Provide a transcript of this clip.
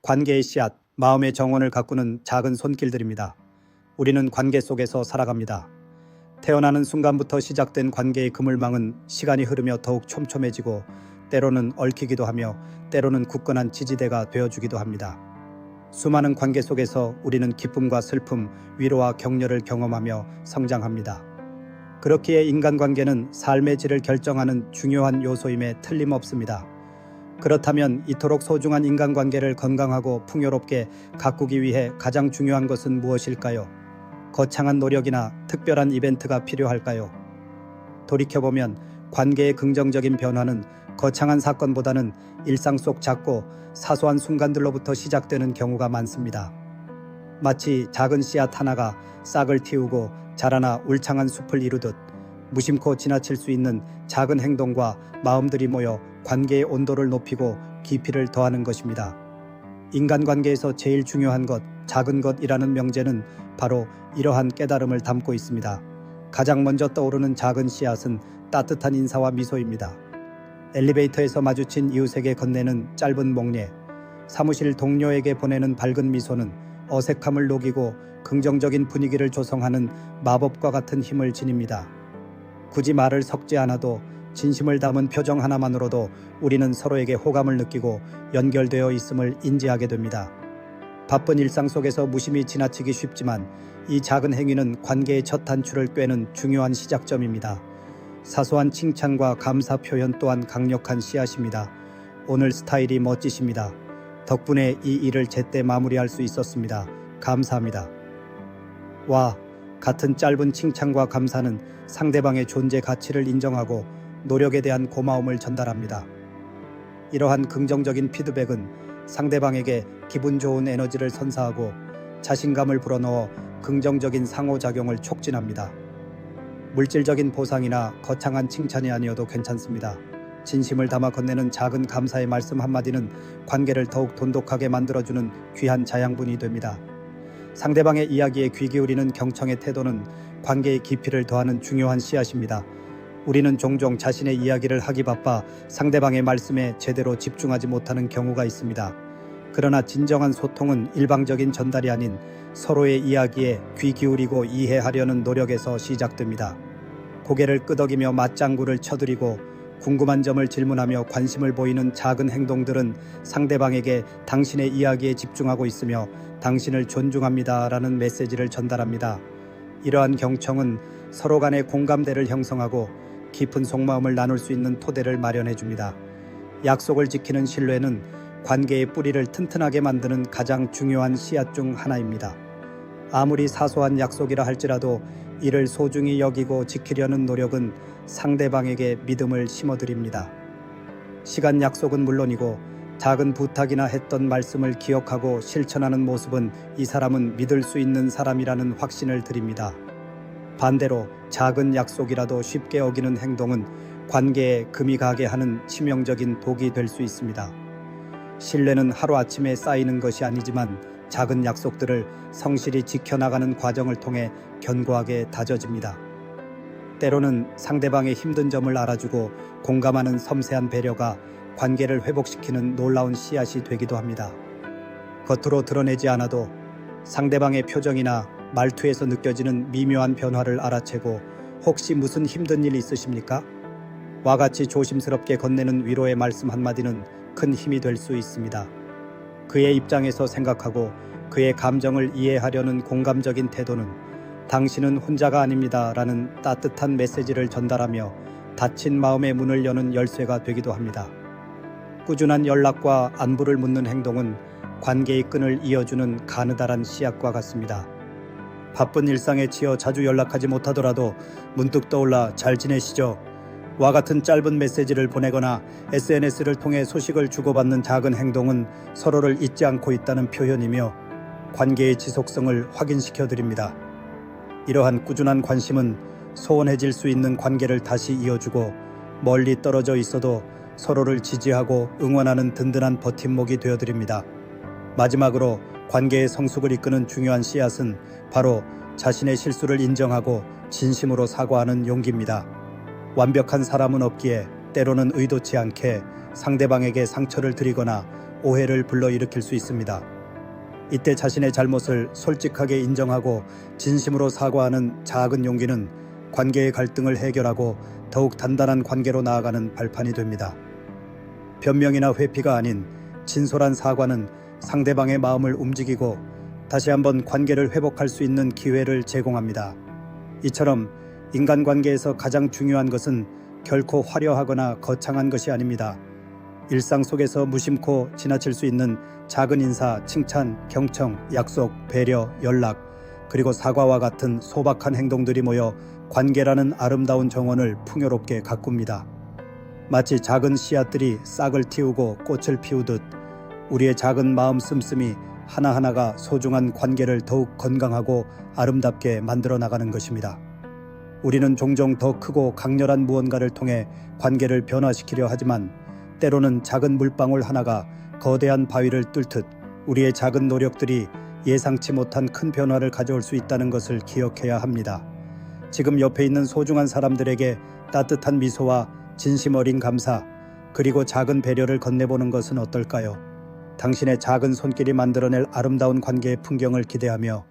관계의 씨앗, 마음의 정원을 가꾸는 작은 손길들입니다. 우리는 관계 속에서 살아갑니다. 태어나는 순간부터 시작된 관계의 그물망은 시간이 흐르며 더욱 촘촘해지고 때로는 얽히기도 하며 때로는 굳건한 지지대가 되어주기도 합니다. 수많은 관계 속에서 우리는 기쁨과 슬픔, 위로와 격려를 경험하며 성장합니다. 그렇기에 인간관계는 삶의 질을 결정하는 중요한 요소임에 틀림없습니다. 그렇다면 이토록 소중한 인간관계를 건강하고 풍요롭게 가꾸기 위해 가장 중요한 것은 무엇일까요? 거창한 노력이나 특별한 이벤트가 필요할까요? 돌이켜보면 관계의 긍정적인 변화는 거창한 사건보다는 일상 속 작고 사소한 순간들로부터 시작되는 경우가 많습니다. 마치 작은 씨앗 하나가 싹을 틔우고 자라나 울창한 숲을 이루듯 무심코 지나칠 수 있는 작은 행동과 마음들이 모여 관계의 온도를 높이고 깊이를 더하는 것입니다. 인간관계에서 제일 중요한 것, 작은 것이라는 명제는 바로 이러한 깨달음을 담고 있습니다. 가장 먼저 떠오르는 작은 씨앗은 따뜻한 인사와 미소입니다. 엘리베이터에서 마주친 이웃에게 건네는 짧은 목례, 사무실 동료에게 보내는 밝은 미소는 어색함을 녹이고 긍정적인 분위기를 조성하는 마법과 같은 힘을 지닙니다. 굳이 말을 섞지 않아도 진심을 담은 표정 하나만으로도 우리는 서로에게 호감을 느끼고 연결되어 있음을 인지하게 됩니다. 바쁜 일상 속에서 무심히 지나치기 쉽지만 이 작은 행위는 관계의 첫 단추를 꿰는 중요한 시작점입니다. 사소한 칭찬과 감사 표현 또한 강력한 씨앗입니다. 오늘 스타일이 멋지십니다. 덕분에 이 일을 제때 마무리할 수 있었습니다. 감사합니다. 와, 같은 짧은 칭찬과 감사는 상대방의 존재 가치를 인정하고 노력에 대한 고마움을 전달합니다. 이러한 긍정적인 피드백은 상대방에게 기분 좋은 에너지를 선사하고 자신감을 불어넣어 긍정적인 상호작용을 촉진합니다. 물질적인 보상이나 거창한 칭찬이 아니어도 괜찮습니다. 진심을 담아 건네는 작은 감사의 말씀 한마디는 관계를 더욱 돈독하게 만들어주는 귀한 자양분이 됩니다. 상대방의 이야기에 귀 기울이는 경청의 태도는 관계의 깊이를 더하는 중요한 씨앗입니다. 우리는 종종 자신의 이야기를 하기 바빠 상대방의 말씀에 제대로 집중하지 못하는 경우가 있습니다. 그러나 진정한 소통은 일방적인 전달이 아닌 서로의 이야기에 귀 기울이고 이해하려는 노력에서 시작됩니다. 고개를 끄덕이며 맞장구를 쳐드리고 궁금한 점을 질문하며 관심을 보이는 작은 행동들은 상대방에게 당신의 이야기에 집중하고 있으며 당신을 존중합니다라는 메시지를 전달합니다. 이러한 경청은 서로 간의 공감대를 형성하고 깊은 속마음을 나눌 수 있는 토대를 마련해 줍니다. 약속을 지키는 신뢰는 관계의 뿌리를 튼튼하게 만드는 가장 중요한 씨앗 중 하나입니다. 아무리 사소한 약속이라 할지라도 이를 소중히 여기고 지키려는 노력은 상대방에게 믿음을 심어드립니다. 시간 약속은 물론이고 작은 부탁이나 했던 말씀을 기억하고 실천하는 모습은 이 사람은 믿을 수 있는 사람이라는 확신을 드립니다. 반대로 작은 약속이라도 쉽게 어기는 행동은 관계에 금이 가게 하는 치명적인 독이 될 수 있습니다. 신뢰는 하루아침에 쌓이는 것이 아니지만 작은 약속들을 성실히 지켜나가는 과정을 통해 견고하게 다져집니다. 때로는 상대방의 힘든 점을 알아주고 공감하는 섬세한 배려가 관계를 회복시키는 놀라운 씨앗이 되기도 합니다. 겉으로 드러내지 않아도 상대방의 표정이나 말투에서 느껴지는 미묘한 변화를 알아채고 혹시 무슨 힘든 일 있으십니까? 와 같이 조심스럽게 건네는 위로의 말씀 한마디는 큰 힘이 될 수 있습니다. 그의 입장에서 생각하고 그의 감정을 이해하려는 공감적인 태도는 당신은 혼자가 아닙니다 라는 따뜻한 메시지를 전달하며 닫힌 마음의 문을 여는 열쇠가 되기도 합니다. 꾸준한 연락과 안부를 묻는 행동은 관계의 끈을 이어주는 가느다란 씨앗과 같습니다. 바쁜 일상에 치여 자주 연락하지 못하더라도 문득 떠올라 잘 지내시죠? 와 같은 짧은 메시지를 보내거나 SNS를 통해 소식을 주고받는 작은 행동은 서로를 잊지 않고 있다는 표현이며 관계의 지속성을 확인시켜 드립니다. 이러한 꾸준한 관심은 소원해질 수 있는 관계를 다시 이어주고 멀리 떨어져 있어도 서로를 지지하고 응원하는 든든한 버팀목이 되어드립니다. 마지막으로 관계의 성숙을 이끄는 중요한 씨앗은 바로 자신의 실수를 인정하고 진심으로 사과하는 용기입니다. 완벽한 사람은 없기에 때로는 의도치 않게 상대방에게 상처를 드리거나 오해를 불러일으킬 수 있습니다. 이때 자신의 잘못을 솔직하게 인정하고 진심으로 사과하는 작은 용기는 관계의 갈등을 해결하고 더욱 단단한 관계로 나아가는 발판이 됩니다. 변명이나 회피가 아닌 진솔한 사과는 상대방의 마음을 움직이고 다시 한번 관계를 회복할 수 있는 기회를 제공합니다. 이처럼 인간관계에서 가장 중요한 것은 결코 화려하거나 거창한 것이 아닙니다. 일상 속에서 무심코 지나칠 수 있는 작은 인사, 칭찬, 경청, 약속, 배려, 연락, 그리고 사과와 같은 소박한 행동들이 모여 관계라는 아름다운 정원을 풍요롭게 가꿉니다. 마치 작은 씨앗들이 싹을 틔우고 꽃을 피우듯 우리의 작은 마음 씀씀이 하나하나가 소중한 관계를 더욱 건강하고 아름답게 만들어 나가는 것입니다. 우리는 종종 더 크고 강렬한 무언가를 통해 관계를 변화시키려 하지만 때로는 작은 물방울 하나가 거대한 바위를 뚫듯 우리의 작은 노력들이 예상치 못한 큰 변화를 가져올 수 있다는 것을 기억해야 합니다. 지금 옆에 있는 소중한 사람들에게 따뜻한 미소와 진심 어린 감사, 그리고 작은 배려를 건네보는 것은 어떨까요? 당신의 작은 손길이 만들어낼 아름다운 관계의 풍경을 기대하며